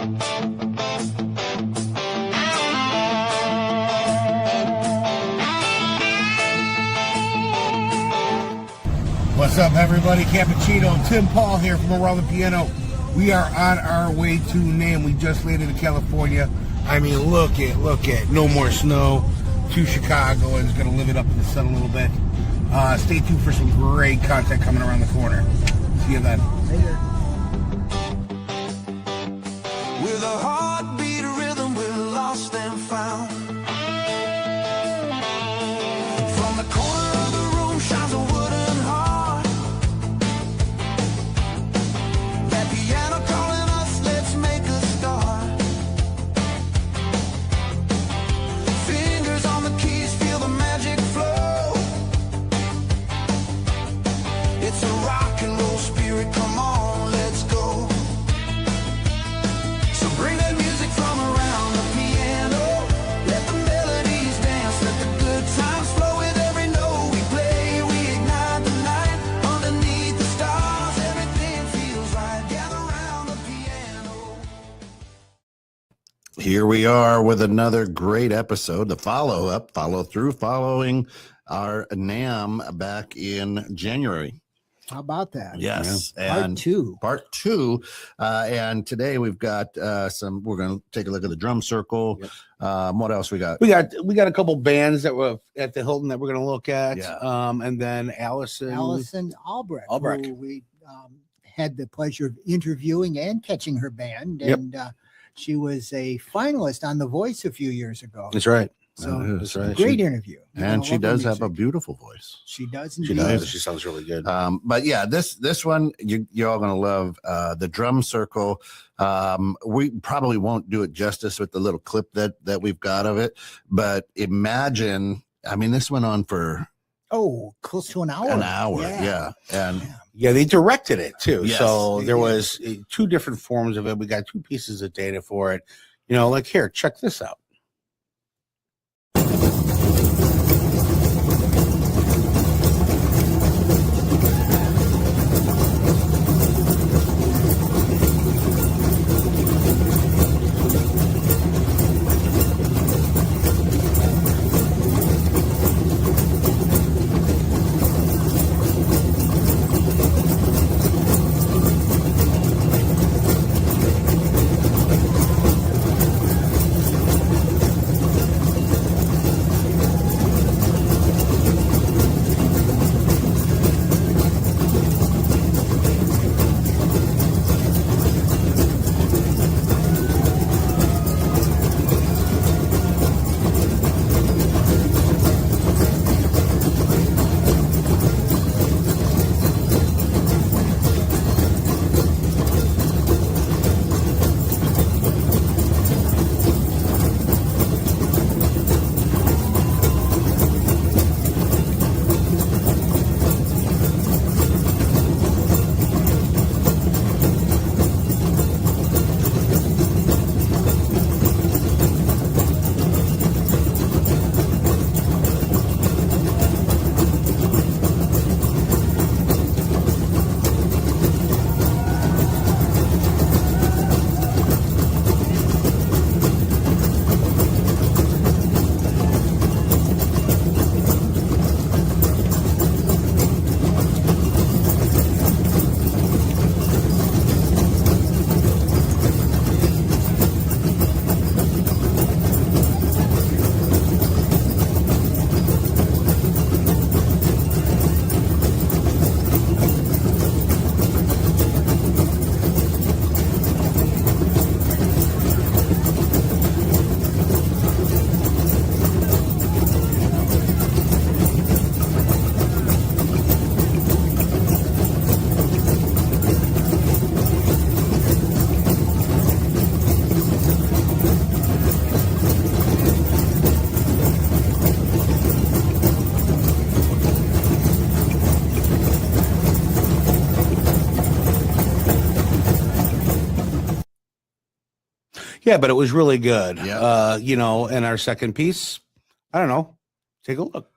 What's up, everybody? Cappuccino, Tim Paul here from Around the Piano. We are on our way to NAMM. We just landed in California. I mean, look at, no more snow. To Chicago, and it's going to live it up in the sun a little bit. Stay tuned for some great content coming around the corner. See you then. Later. With a heartbeat rhythm, we're lost and found. From the corner of the room shines a wooden heart. That piano calling us, let's make a start. Fingers on the keys, feel the magic flow. It's a rock and roll spirit, come on, let's go. So bring that music from around the piano. Let the melodies dance, let the good times flow. With every note we play, we ignite the night. Underneath the stars, everything feels right. Gather around the piano. Here we are with another great episode, the follow through following our NAMM back in January. How about that? Yes. Yeah. And part two. And today we've got we're going to take a look at the drum circle. Yep. What else we got? We got a couple bands that were at the Hilton that we're going to look at. Yeah. And then Allison Albrecht. Albrecht. Who we had the pleasure of interviewing and catching her band. Yep. And she was a finalist on The Voice a few years ago. That's right. So That's right. great interview. And she does have a beautiful voice. She does. She indeed. does. She sounds really good. But yeah, this one you're all gonna love. The drum circle. We probably won't do it justice with the little clip that we've got of it. But imagine, I mean, this went on for close to an hour. Yeah. And yeah, they directed it too. Yes, so they there did. was two different forms of it. We got 2 pieces of data for it. You know, like here, check this out. Yeah, but it was really good. Yeah. You know, and our second piece, I don't know. Take a look.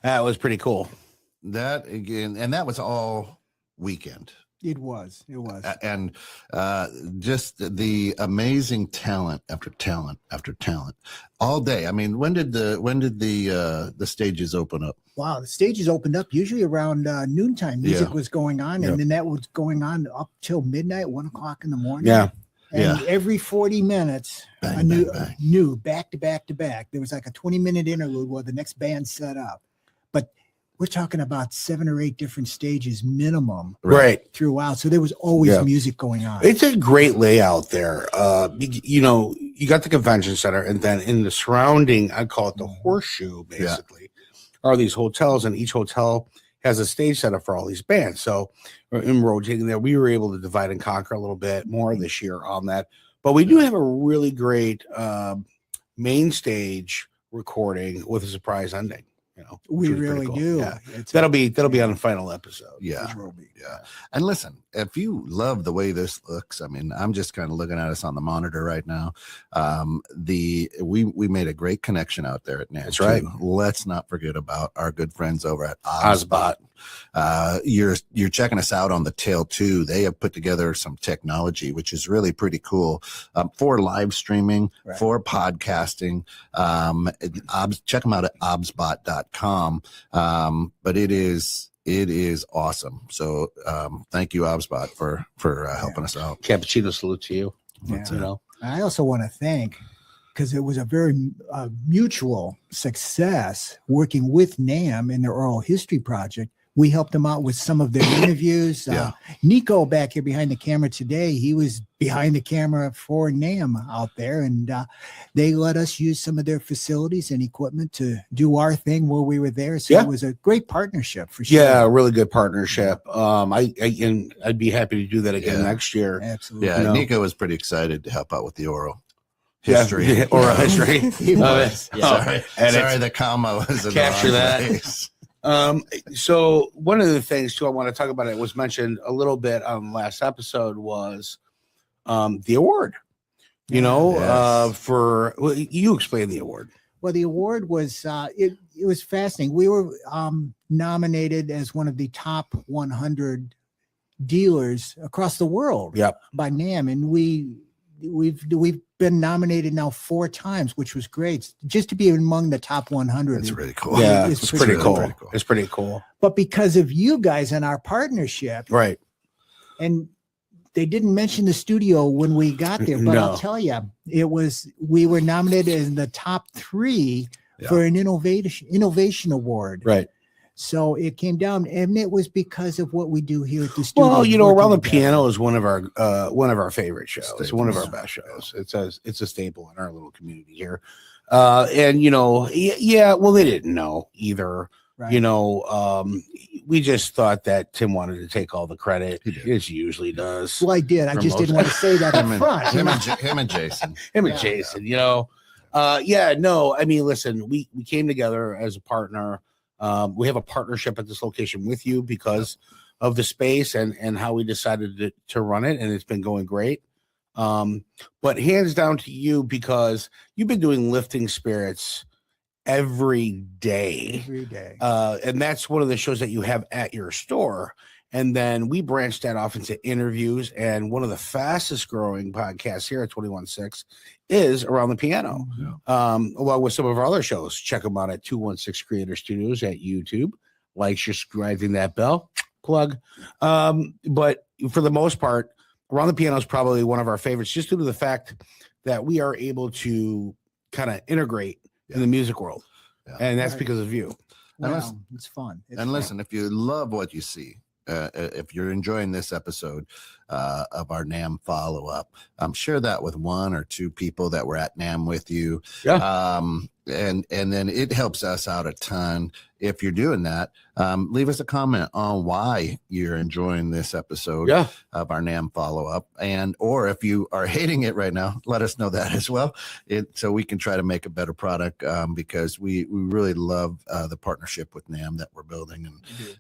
That was pretty cool. That again, and that was all weekend. It was. And just the amazing talent after talent after talent all day. I mean, when did the stages open up? Wow, the stages opened up usually around noontime. Music was going on, and then that was going on up till midnight, 1 o'clock in the morning. Yeah. And every 40 minutes, Bang, a new, bang, bang. new back to back to back. There was like a 20-minute interlude while the next band set up. But we're talking about 7 or 8 different stages minimum Right. throughout. So there was always music going on. It's a great layout there. You know, you got the convention center, and then in the surrounding, I call it the horseshoe, basically, are these hotels, and each hotel has a stage set up for all these bands. So in rotating there, we were able to divide and conquer a little bit more this year on that. But we do have a really great main stage recording with a surprise ending. You know, We which was pretty really cool. do. Yeah. It's- That'll be on the final episode. Yeah. it will be. Yeah. And listen, if you love the way this looks, I mean, I'm just kind of looking at us on the monitor right now. We made a great connection out there at NAMM. That's right. Let's not forget about our good friends over at Ozbot. Ozbot. You're checking us out on the tail too. They have put together some technology, which is really pretty cool, for live streaming, for podcasting. Check them out at obsbot.com. But it is awesome. So thank you, Obsbot, for helping us out. Cappuccino salute to you. Yeah. You know, I also want to thank, because it was a very mutual success working with NAMM in their oral history project. We helped them out with some of their interviews. Nico back here behind the camera today, he was behind the camera for NAMM out there, and they let us use some of their facilities and equipment to do our thing while we were there. So it was a great partnership for sure. yeah, a really good partnership. I'd be happy to do that again next year. Absolutely. Yeah, You know. Nico was pretty excited to help out with the oral history. Yeah, oral history. He was. Sorry, And sorry, the comma was in Capture the wrong that. place. So one of the things too I want to talk about, it was mentioned a little bit on last episode, was the award. You know, you explain the award. Well, the award was it was fascinating. We were nominated as one of the top 100 dealers across the world by NAMM, and we've been nominated now 4 times, which was great. Just to be among the top 100. That's really cool. Yeah, It's it's pretty pretty cool. pretty cool. It's pretty cool. But because of you guys and our partnership, Right. and they didn't mention the studio when we got there, but I'll No. tell you, we were nominated in the top 3 for an innovation award. Right. So it came down, and it was because of what we do here at the studio. Well, you know, working Around the together. Piano is one of our favorite shows. Staples. One of our best shows. It's a staple in our little community here. And you know, well, they didn't know either. Right. You know, we just thought that Tim wanted to take all the credit, He did. as he usually does. Well, I did. I just didn't want to say that up front. Him and Jason. Him and Jason, you know. No, I mean, listen, we came together as a partner. We have a partnership at this location with you because of the space and how we decided to run it, and it's been going great. But hands down to you, because you've been doing lifting spirits every day. Every day. And that's one of the shows that you have at your store. And then we branched that off into interviews, and one of the fastest growing podcasts here at 21.6 is Around the Piano. Along with some of our other shows. Check them out at 216 Creator Studios at YouTube. Like, subscribing, that bell, plug. But for the most part, Around the Piano is probably one of our favorites, just due to the fact that we are able to kind of integrate in the music world. And that's because of you. Wow, it's fun. It's And fun. listen, if you love what you see, if you're enjoying this episode of our NAMM follow-up, share that with 1 or 2 people that were at NAMM with you. And then it helps us out a ton. If you're doing that, leave us a comment on why you're enjoying this episode of our NAMM follow-up. And or if you are hating it right now, let us know that as well, so we can try to make a better product, because we really love the partnership with NAMM that we're building,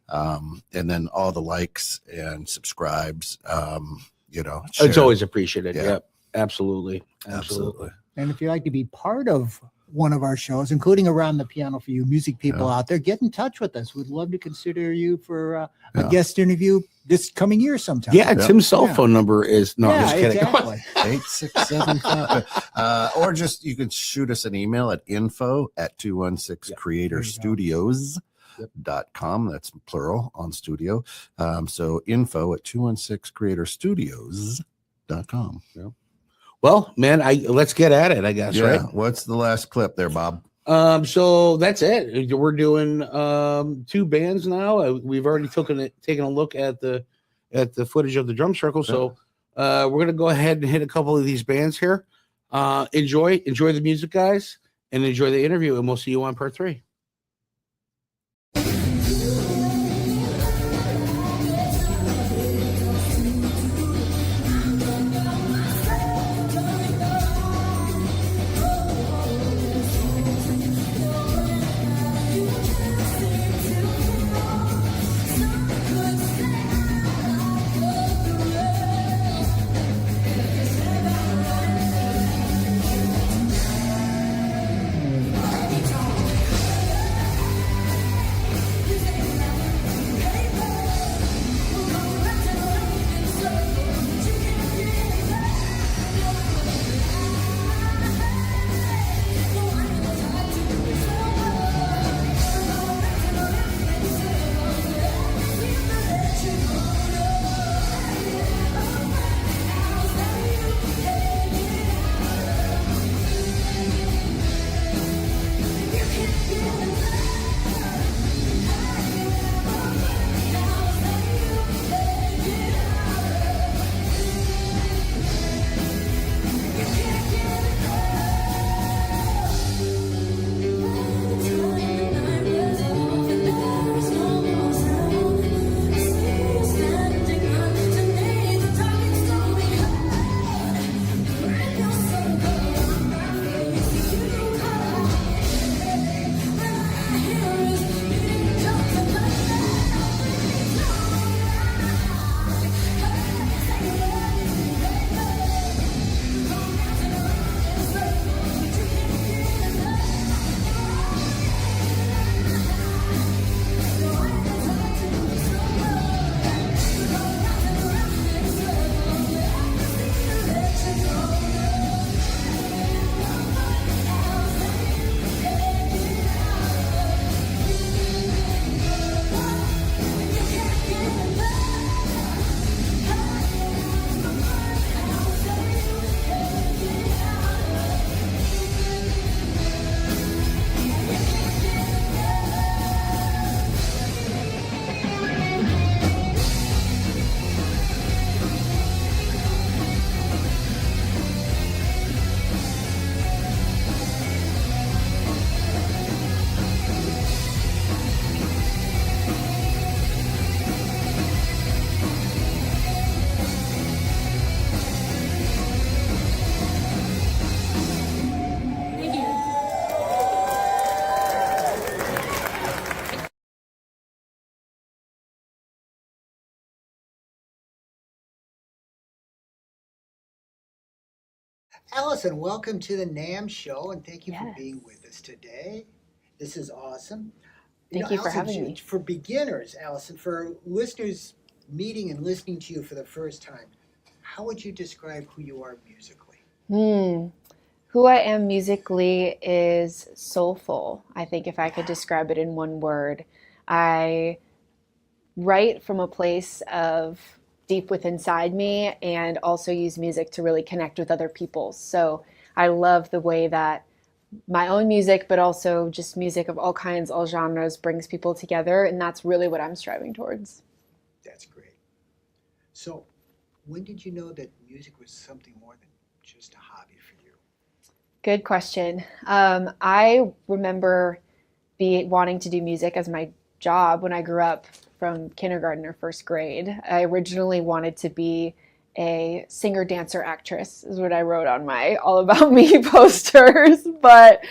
and then all the likes and subscribes. You know, It's share. always appreciated. Yeah. Yep. Absolutely. And if you'd like to be part of one of our shows, including Around the Piano for you music people out there, get in touch with us. We'd love to consider you for a guest interview this coming year sometime. Yeah, Tim's cell phone number is no, I'm just kidding. Exactly. 8675. Or just you can shoot us an email at info@216creatorstudios.com. That's plural on studio. So info@216creatorstudios.com. Yeah. Well, man, let's get at it, I guess, right? What's the last clip there, Bob? So that's it. We're doing 2 bands now. We've already taken a look at the footage of the drum circle. So we're gonna go ahead and hit a couple of these bands here. Enjoy the music, guys, and enjoy the interview, and we'll see you on part 3. Allison, welcome to the NAMM Show, and thank you for being with us today. This is awesome. Thank you for Allison, having me. For beginners, Allison, for listeners meeting and listening to you for the first time, how would you describe who you are musically? Who I am musically is soulful. I think if I could describe it in one word, I write from a place of deep within inside me and also use music to really connect with other people. So I love the way that my own music, but also just music of all kinds, all genres, brings people together. And that's really what I'm striving towards. That's great. So when did you know that music was something more than just a hobby for you? Good question. I remember wanting to do music as my job when I grew up from kindergarten or first grade. I originally wanted to be a singer, dancer, actress is what I wrote on my All About Me posters, but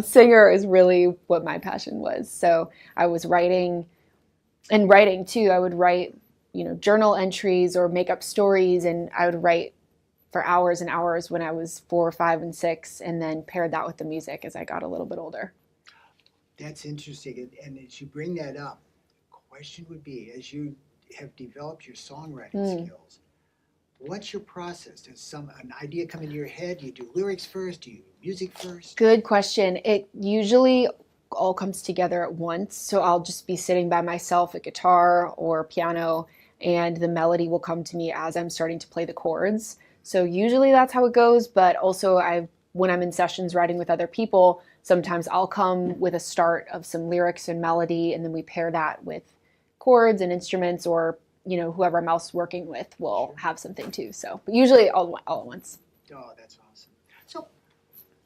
singer is really what my passion was. So I was writing too. I would write, journal entries or make up stories, and I would write for hours and hours when I was 4, 5, and 6, and then paired that with the music as I got a little bit older. That's interesting. And as you bring that up, question would be, as you have developed your songwriting skills, what's your process? Does an idea come into your head? Do you do lyrics first? Do you do music first? Good question. It usually all comes together at once. So I'll just be sitting by myself at guitar or piano, and the melody will come to me as I'm starting to play the chords. So usually that's how it goes. But also when I'm in sessions writing with other people, sometimes I'll come with a start of some lyrics and melody, and then we pair that with chords and instruments, or whoever I'm else working with will have something too. So, but usually all at once. Oh, that's awesome. So,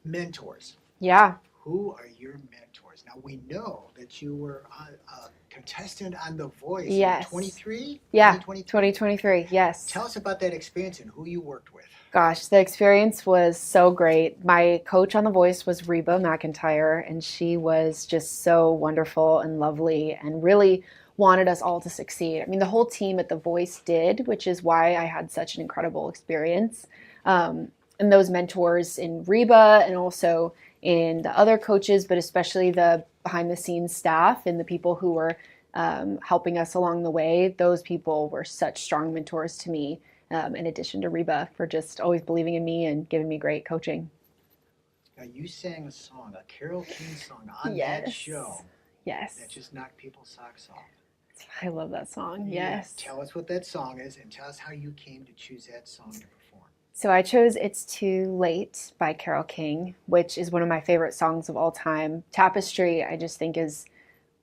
mentors. Yeah. Who are your mentors? Now, we know that you were a contestant on The Voice Yes. in 23? Yeah, 2023. 2023, yes. Tell us about that experience and who you worked with. Gosh, the experience was so great. My coach on The Voice was Reba McEntire, and she was just so wonderful and lovely and really wanted us all to succeed. I mean, the whole team at The Voice did, which is why I had such an incredible experience. And those mentors in Reba and also in the other coaches, but especially the behind the scenes staff and the people who were helping us along the way, those people were such strong mentors to me, in addition to Reba, for just always believing in me and giving me great coaching. Now, you sang a song, a Carole King song on that Yes. show Yes. that just knocked people's socks off. I love that song. Yeah, Yes. tell us what that song is and tell us how you came to choose that song to perform. So I chose It's Too Late by Carole King, which is one of my favorite songs of all time. Tapestry, I just think, is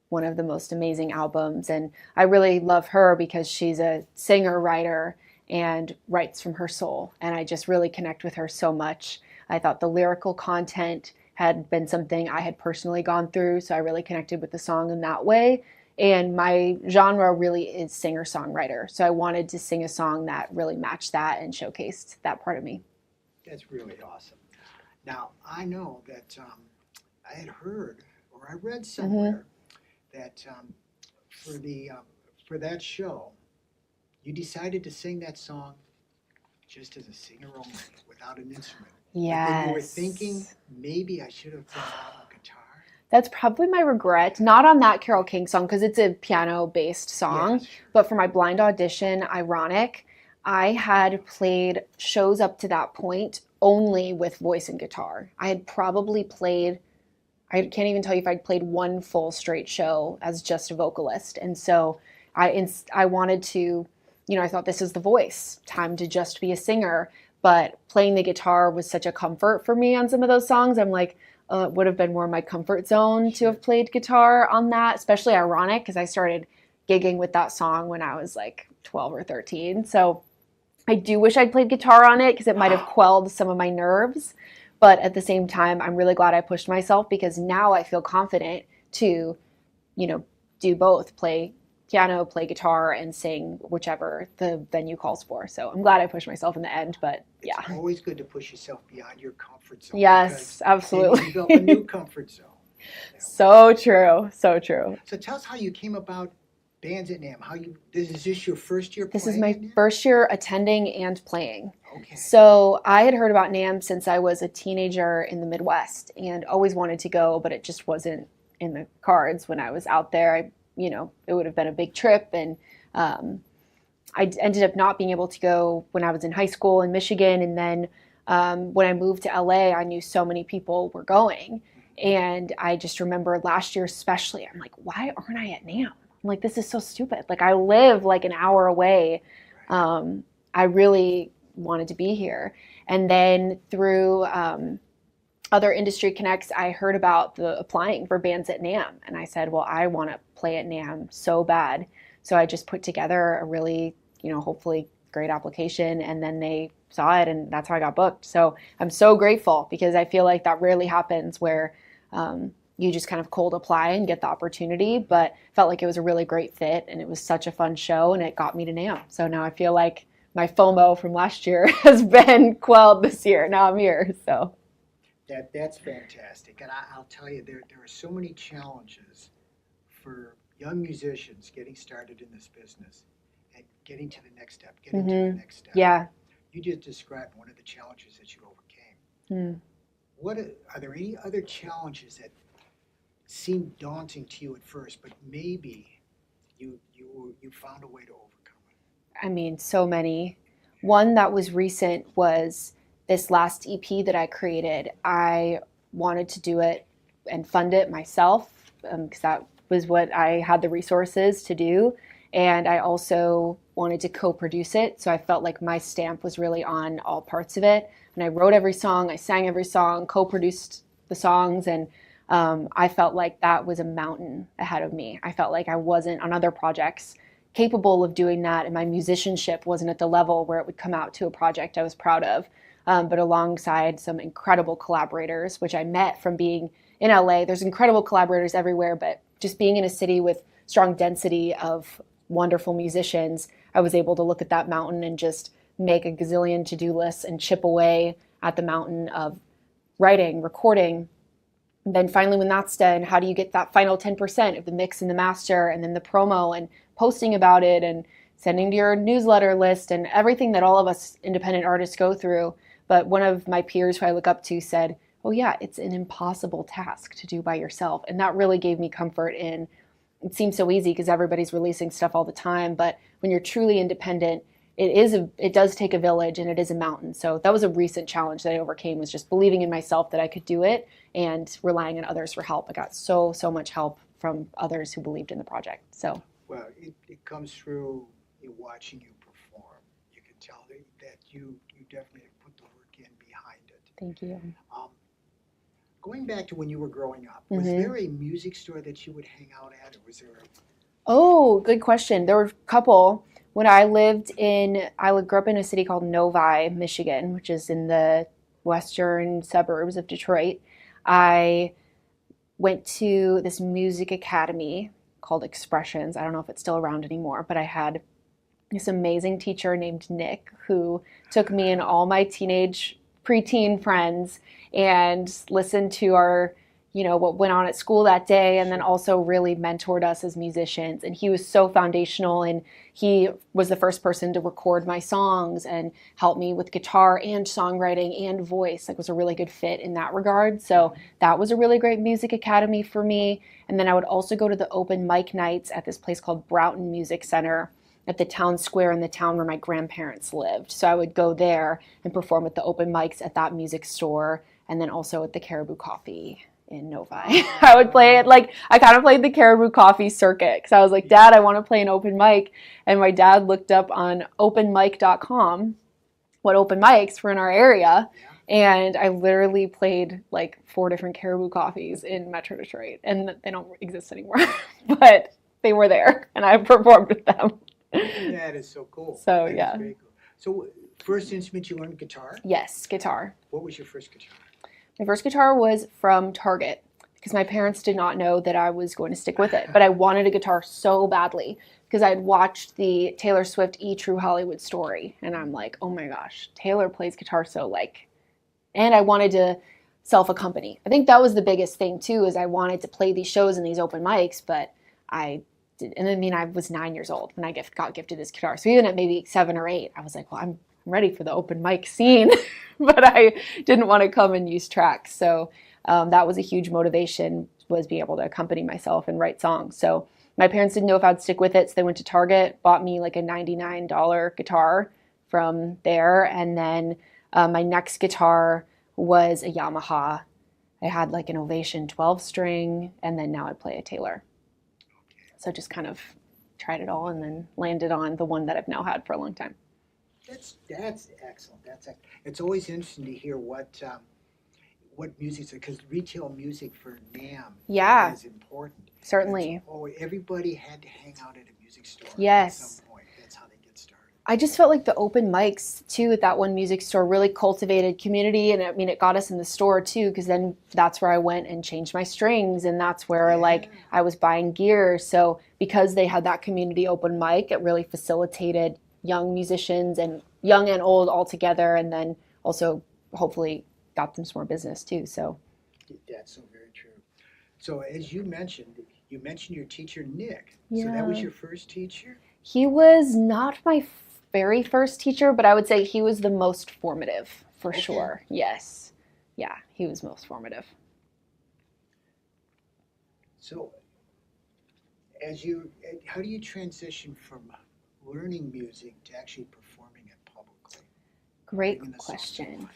one of the most amazing albums. And I really love her because she's a singer-writer and writes from her soul. And I just really connect with her so much. I thought the lyrical content had been something I had personally gone through, so I really connected with the song in that way. And my genre really is singer-songwriter. So I wanted to sing a song that really matched that and showcased that part of me. That's really awesome. Now, I know that I had heard or I read somewhere that for that show, you decided to sing that song just as a singer only, without an instrument. Yes. But then you were thinking, maybe I should have brought out a guitar. That's probably my regret. Not on that Carole King song because it's a piano-based song, Yes, sure. but for my blind audition, Ironic, I had played shows up to that point only with voice and guitar. I had probably played, I can't even tell you if I'd played one full straight show as just a vocalist. And so I wanted to, I thought this is The Voice, time to just be a singer. But playing the guitar was such a comfort for me on some of those songs. I'm like, it would have been more my comfort zone to have played guitar on that, especially Ironic, because I started gigging with that song when I was like 12 or 13. So I do wish I'd played guitar on it because it might have quelled some of my nerves. But at the same time, I'm really glad I pushed myself because now I feel confident to, do both, play piano, play guitar, and sing whichever the venue calls for. So I'm glad I pushed myself in the end, but yeah. It's always good to push yourself beyond your comfort zone. Yes, because absolutely. then you build a new comfort zone. So true. So true. So tell us how you came about bands at NAMM. Is this your first year This is playing my at NAMM? first year attending and playing. Okay. So I had heard about NAMM since I was a teenager in the Midwest and always wanted to go, but it just wasn't in the cards when I was out there. It would have been a big trip, and I ended up not being able to go when I was in high school in Michigan. And then when I moved to LA, I knew so many people were going. And I just remember last year especially, I'm like, why aren't I at NAMM? I'm like, this is so stupid. Like, I live like an hour away. I really wanted to be here. And then through other industry connects, I heard about the applying for bands at NAMM. And I said, well, I want to play at NAMM so bad. So I just put together a really, hopefully great application. And then they saw it, and that's how I got booked. So I'm so grateful because I feel like that rarely happens where you just kind of cold apply and get the opportunity. But felt like it was a really great fit, and it was such a fun show, and it got me to NAMM. So now I feel like my FOMO from last year has been quelled this year. Now I'm here. So That's fantastic. And I'll tell you, there are so many challenges for young musicians getting started in this business and getting to the next step, getting to the next step. yeah. you just described one of the challenges that you overcame. Hmm. Are there any other challenges that seemed daunting to you at first, but maybe you found a way to overcome it? I mean, so many. One that was recent was this last EP that I created. I wanted to do it and fund it myself because that was what I had the resources to do. And I also wanted to co-produce it. So I felt like my stamp was really on all parts of it. And I wrote every song, I sang every song, co-produced the songs. And I felt like that was a mountain ahead of me. I felt like I wasn't on other projects capable of doing that, and my musicianship wasn't at the level where it would come out to a project I was proud of. But alongside some incredible collaborators, which I met from being in LA. There's incredible collaborators everywhere, but just being in a city with strong density of wonderful musicians, I was able to look at that mountain and just make a gazillion to-do lists and chip away at the mountain of writing, recording. And then finally, when that's done, how do you get that final 10% of the mix and the master and then the promo and posting about it and sending to your newsletter list and everything that all of us independent artists go through. But one of my peers who I look up to said, oh yeah, it's an impossible task to do by yourself. And that really gave me comfort in, it seems so easy because everybody's releasing stuff all the time. But when you're truly independent, it does take a village and it is a mountain. So that was a recent challenge that I overcame, was just believing in myself that I could do it and relying on others for help. I got so much help from others who believed in the project. So. Well, it comes through watching you perform. You can tell that you definitely have put the work in behind it. Thank you. Going back to when you were growing up, was there a music store that you would hang out at, or was there a... Oh, good question. There were a couple. When I grew up in a city called Novi, Michigan, which is in the western suburbs of Detroit. I went to this music academy called Expressions. I don't know if it's still around anymore, but I had this amazing teacher named Nick who took me and all my preteen friends and listened to our, what went on at school that day, and then also really mentored us as musicians. And he was so foundational, and he was the first person to record my songs and help me with guitar and songwriting and voice. Like, was a really good fit in that regard. So that was a really great music academy for me. And then I would also go to the open mic nights at this place called Broughton Music Center at the town square in the town where my grandparents lived. So I would go there and perform at the open mics at that music store, and then also at the Caribou Coffee in Novi. I would play it, I kind of played the Caribou Coffee circuit because I was like, Dad, I want to play an open mic. And my dad looked up on openmic.com what open mics were in our area. And I literally played 4 different Caribou Coffees in Metro Detroit. And they don't exist anymore, but they were there and I performed with them. That is so cool. So, that yeah. is very cool. So, first instrument you learned guitar? Yes, guitar. What was your first guitar? My first guitar was from Target because my parents did not know that I was going to stick with it. But I wanted a guitar so badly because I had watched the Taylor Swift E! True Hollywood Story. And I'm like, oh my gosh, Taylor plays guitar so and I wanted to self-accompany. I think that was the biggest thing too, is I wanted to play these shows and these open mics, but I was 9 years old when I got gifted this guitar. So even at maybe 7 or 8, I was like, well, I'm ready for the open mic scene, but I didn't want to come and use tracks. So that was a huge motivation, was being able to accompany myself and write songs. So my parents didn't know if I'd stick with it. So they went to Target, bought me a $99 guitar from there. And then my next guitar was a Yamaha. I had an Ovation 12 string, and then now I play a Taylor. So just kind of tried it all and then landed on the one that I've now had for a long time. That's excellent. It's always interesting to hear what music, because retail music for NAMM is important. Certainly. Everybody had to hang out at a music store at some point. That's how they get started. I just felt like the open mics too at that one music store really cultivated community, and it got us in the store too, because then that's where I went and changed my strings, and that's where I was buying gear. So because they had that community open mic, it really facilitated young musicians and young and old all together, and then also hopefully got them some more business too. So that's so very true. So as you mentioned your teacher Nick. So that was your first teacher? He was not my very first teacher, but I would say he was the most formative for sure. Yes. Yeah, he was most formative. So, how do you transition from learning music to actually performing it publicly? Great Bringing the songs to question.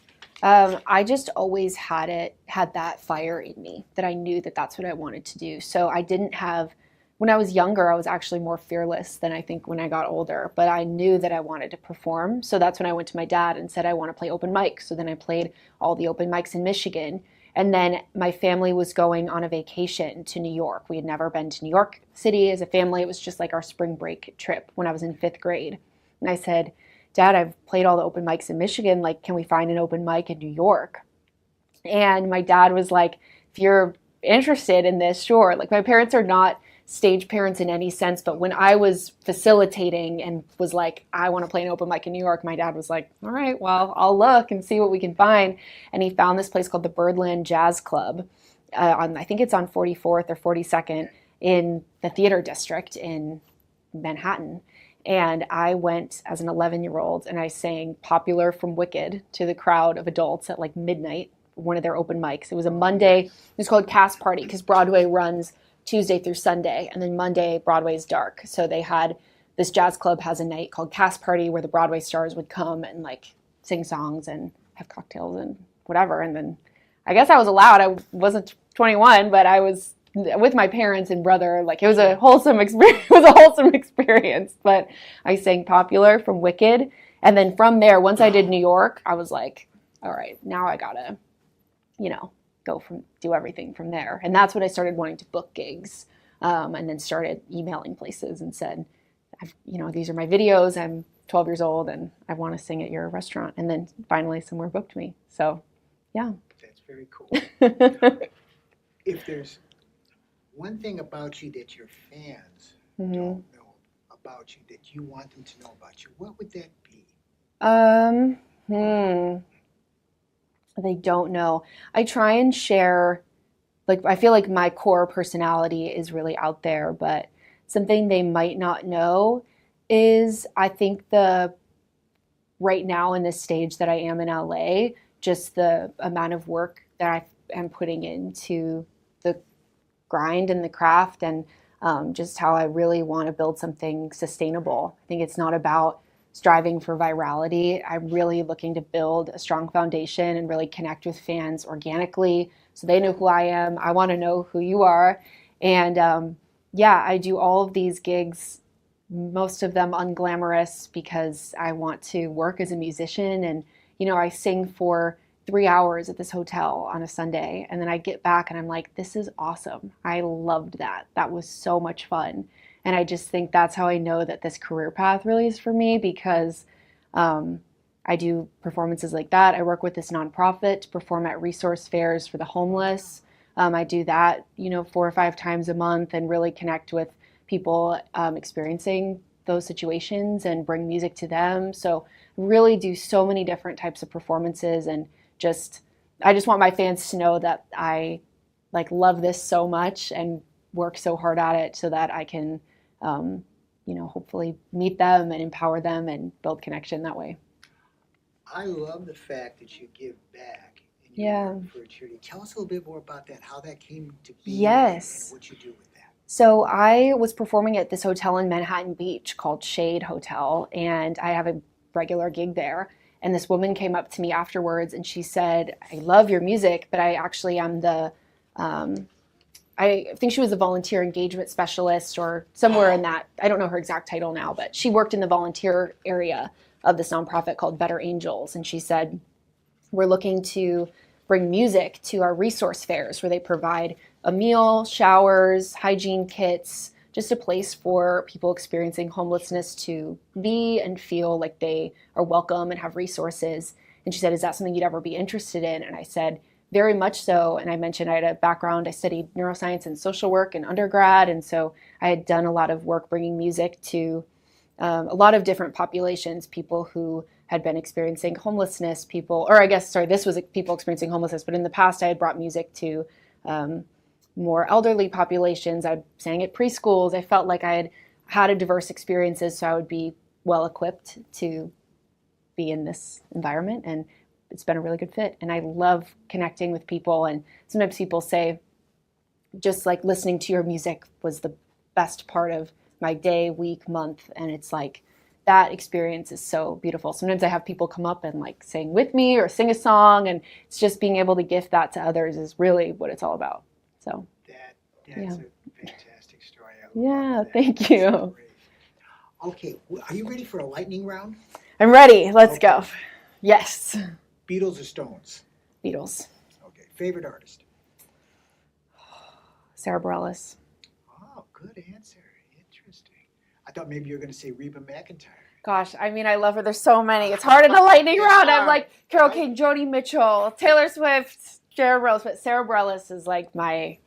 life? I just always had that fire in me that I knew that that's what I wanted to do. So I didn't have, when I was younger, I was actually more fearless than I think when I got older, but I knew that I wanted to perform. So that's when I went to my dad and said, I want to play open mics. So then I played all the open mics in Michigan. And then my family was going on a vacation to New York. We had never been to New York City as a family. It was just like our spring break trip when I was in 5th grade. And I said, Dad, I've played all the open mics in Michigan. Like, can we find an open mic in New York? And my dad was like, if you're interested in this, sure. Like, my parents are not stage parents in any sense, but when I was facilitating and was like, I want to play an open mic in New York, my dad was like, all right, well, I'll look and see what we can find. And he found this place called the Birdland Jazz Club. I think it's on 44th or 42nd in the theater district in Manhattan. And I went as an 11-year-old and I sang Popular from Wicked to the crowd of adults at like midnight, one of their open mics. It was a Monday. It was called Cast Party because Broadway runs Tuesday through Sunday, and then Monday Broadway's dark. So they had this jazz club has a night called Cast Party where the Broadway stars would come and like sing songs and have cocktails and whatever. And then I guess I was allowed. I wasn't 21, but I was with my parents and brother. Like, it was a wholesome experience. It was a wholesome experience. But I sang Popular from Wicked, and then from there, once I did New York, I was like, all right, now I gotta, do everything from there. And that's when I started wanting to book gigs, and then started emailing places and said, these are my videos. I'm 12 years old and I want to sing at your restaurant. And then finally somewhere booked me. So, yeah. That's very cool. If there's one thing about you that your fans don't know about you, that you want them to know about you, what would that be? They don't know. I try and share, like, I feel like my core personality is really out there, but something they might not know is I think right now in this stage that I am in LA, just the amount of work that I am putting into the grind and the craft, and just how I really want to build something sustainable. I think it's not about striving for virality. I'm really looking to build a strong foundation and really connect with fans organically so they know who I am. I want to know who you are. And I do all of these gigs, most of them unglamorous, because I want to work as a musician. And, I sing for 3 hours at this hotel on a Sunday, and then I get back and I'm like, this is awesome. I loved that. That was so much fun. And I just think that's how I know that this career path really is for me, because I do performances like that. I work with this nonprofit to perform at resource fairs for the homeless. I do that, 4 or 5 times a month, and really connect with people experiencing those situations and bring music to them. So really do so many different types of performances, and I just want my fans to know that I love this so much and work so hard at it so that I can, hopefully meet them and empower them and build connection that way. I love the fact that you give back and you Yeah. work for a charity. Tell us a little bit more about that, how that came to be, Yes. and what you do with that. So I was performing at this hotel in Manhattan Beach called Shade Hotel, and I have a regular gig there. And this woman came up to me afterwards and she said, I love your music, but I actually am I think she was a volunteer engagement specialist or somewhere in that. I don't know her exact title now, but she worked in the volunteer area of this nonprofit called Better Angels. And she said, we're looking to bring music to our resource fairs where they provide a meal, showers, hygiene kits, just a place for people experiencing homelessness to be and feel like they are welcome and have resources. And she said, is that something you'd ever be interested in? And I said, very much so. And I mentioned I had a background. I studied neuroscience and social work in undergrad. And so I had done a lot of work bringing music to a lot of different populations, people who had been experiencing homelessness, this was people experiencing homelessness, but in the past I had brought music to more elderly populations. I sang at preschools. I felt like I had a diverse experiences, so I would be well equipped to be in this environment, and it's been a really good fit. And I love connecting with people, and sometimes people say just like listening to your music was the best part of my day, week, month, and it's like that experience is so beautiful. Sometimes I have people come up and like sing with me or sing a song, and it's just being able to gift that to others is really what it's all about. So That's Yeah. a fantastic story. I love yeah, that. thank That's you. great. Okay, are you ready for a lightning round? I'm ready. Let's Okay. go. Yes. Beatles or Stones? Beatles. Okay, favorite artist? Sarah Bareilles. Oh, good answer. Interesting. I thought maybe you were going to say Reba McEntire. Gosh, I mean, I love her. There's so many. It's hard in the lightning It's round. I'm hard, like Carol right? King, Joni Mitchell, Taylor Swift, Sarah Bareilles. But Sarah Bareilles is like my,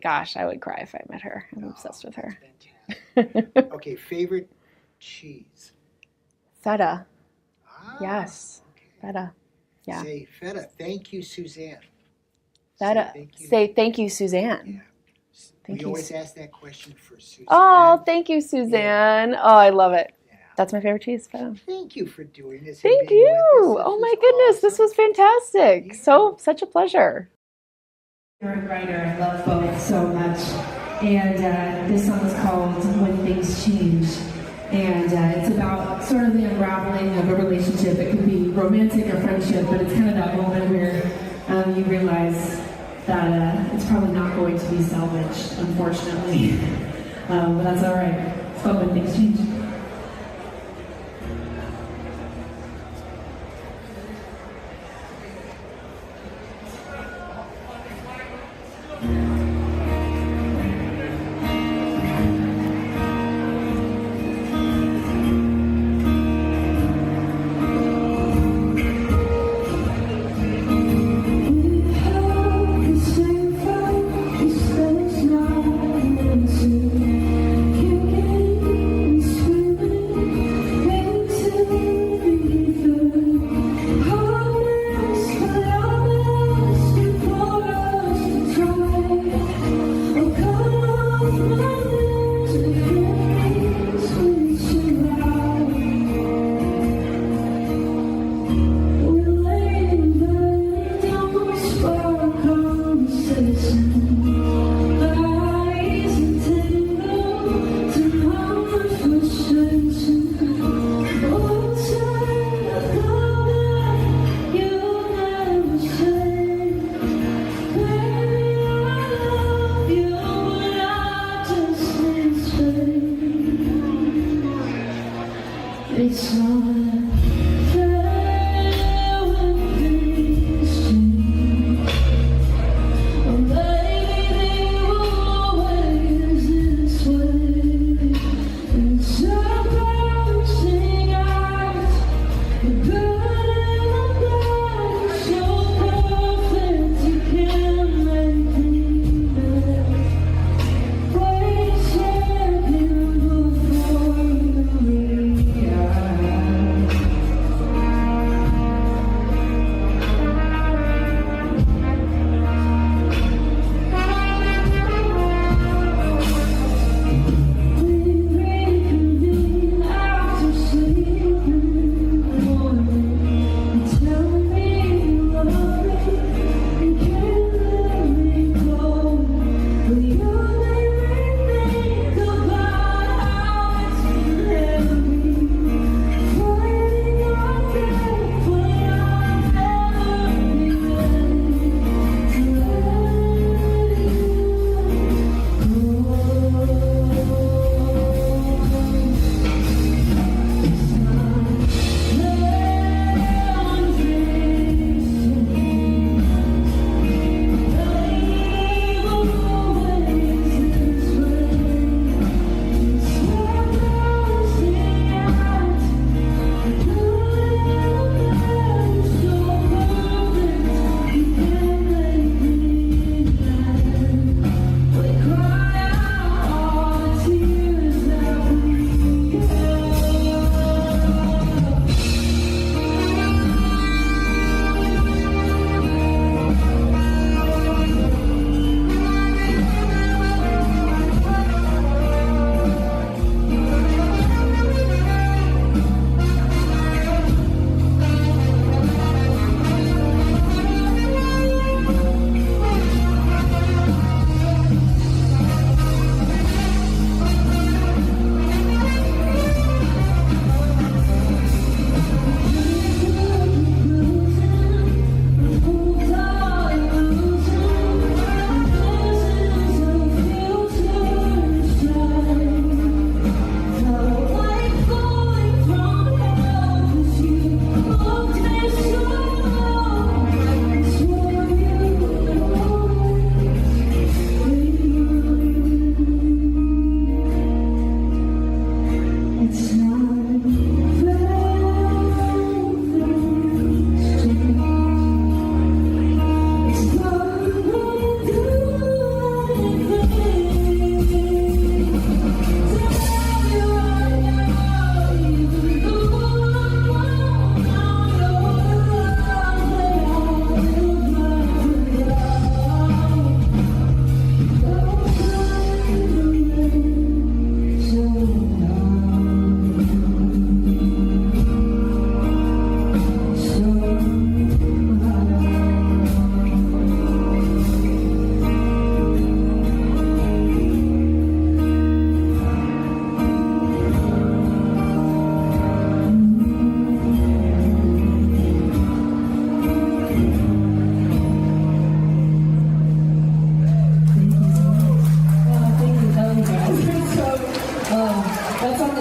gosh, I would cry if I met her. I'm obsessed with her. Fantastic. Okay, favorite cheese? Feta. Ah, Yes. okay. Feta. Yeah. Say feta. Thank you, Suzanne. Feta. Say thank you, Suzanne. Yeah. Thank we you. always ask that question for Suzanne. Oh, thank you, Suzanne. Oh, I love it. Yeah. That's my favorite cheese, feta. Thank you for doing this. and Thank being with you. us. Oh This my was goodness, this awesome. was fantastic. Yeah. Such a pleasure. You're a writer. I love both so much. And this song is called When Things Change. And it's about sort of the unraveling of a relationship. It could be romantic or friendship, but it's kind of that moment where you realize that it's probably not going to be salvaged, unfortunately. But that's all right. It's called When Things Change. Sweet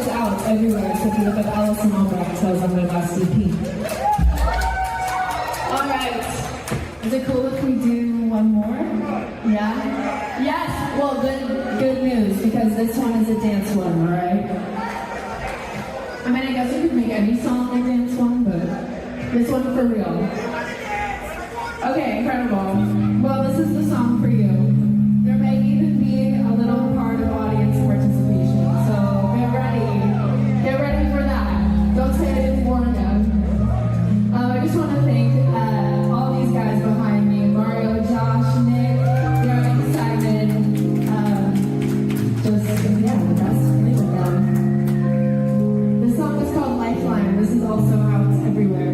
is out everywhere. So if you look up Allison Albrecht, that was on my last EP. All right. Is it cool if we do one more? Yeah? Yes? Well, good news, because this one is a dance one, all right? I mean, I guess we could make any song a dance one, but this one for real. Okay, incredible. Well, this is the song for you. There may even be a little part of audience participation, so get ready. Get ready for that. Don't say I didn't warn you. I just want to thank all these guys behind me, Mario, Josh, Nick, Derek, Simon, the best thing with them. This song is called Lifeline. This is also out everywhere.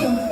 So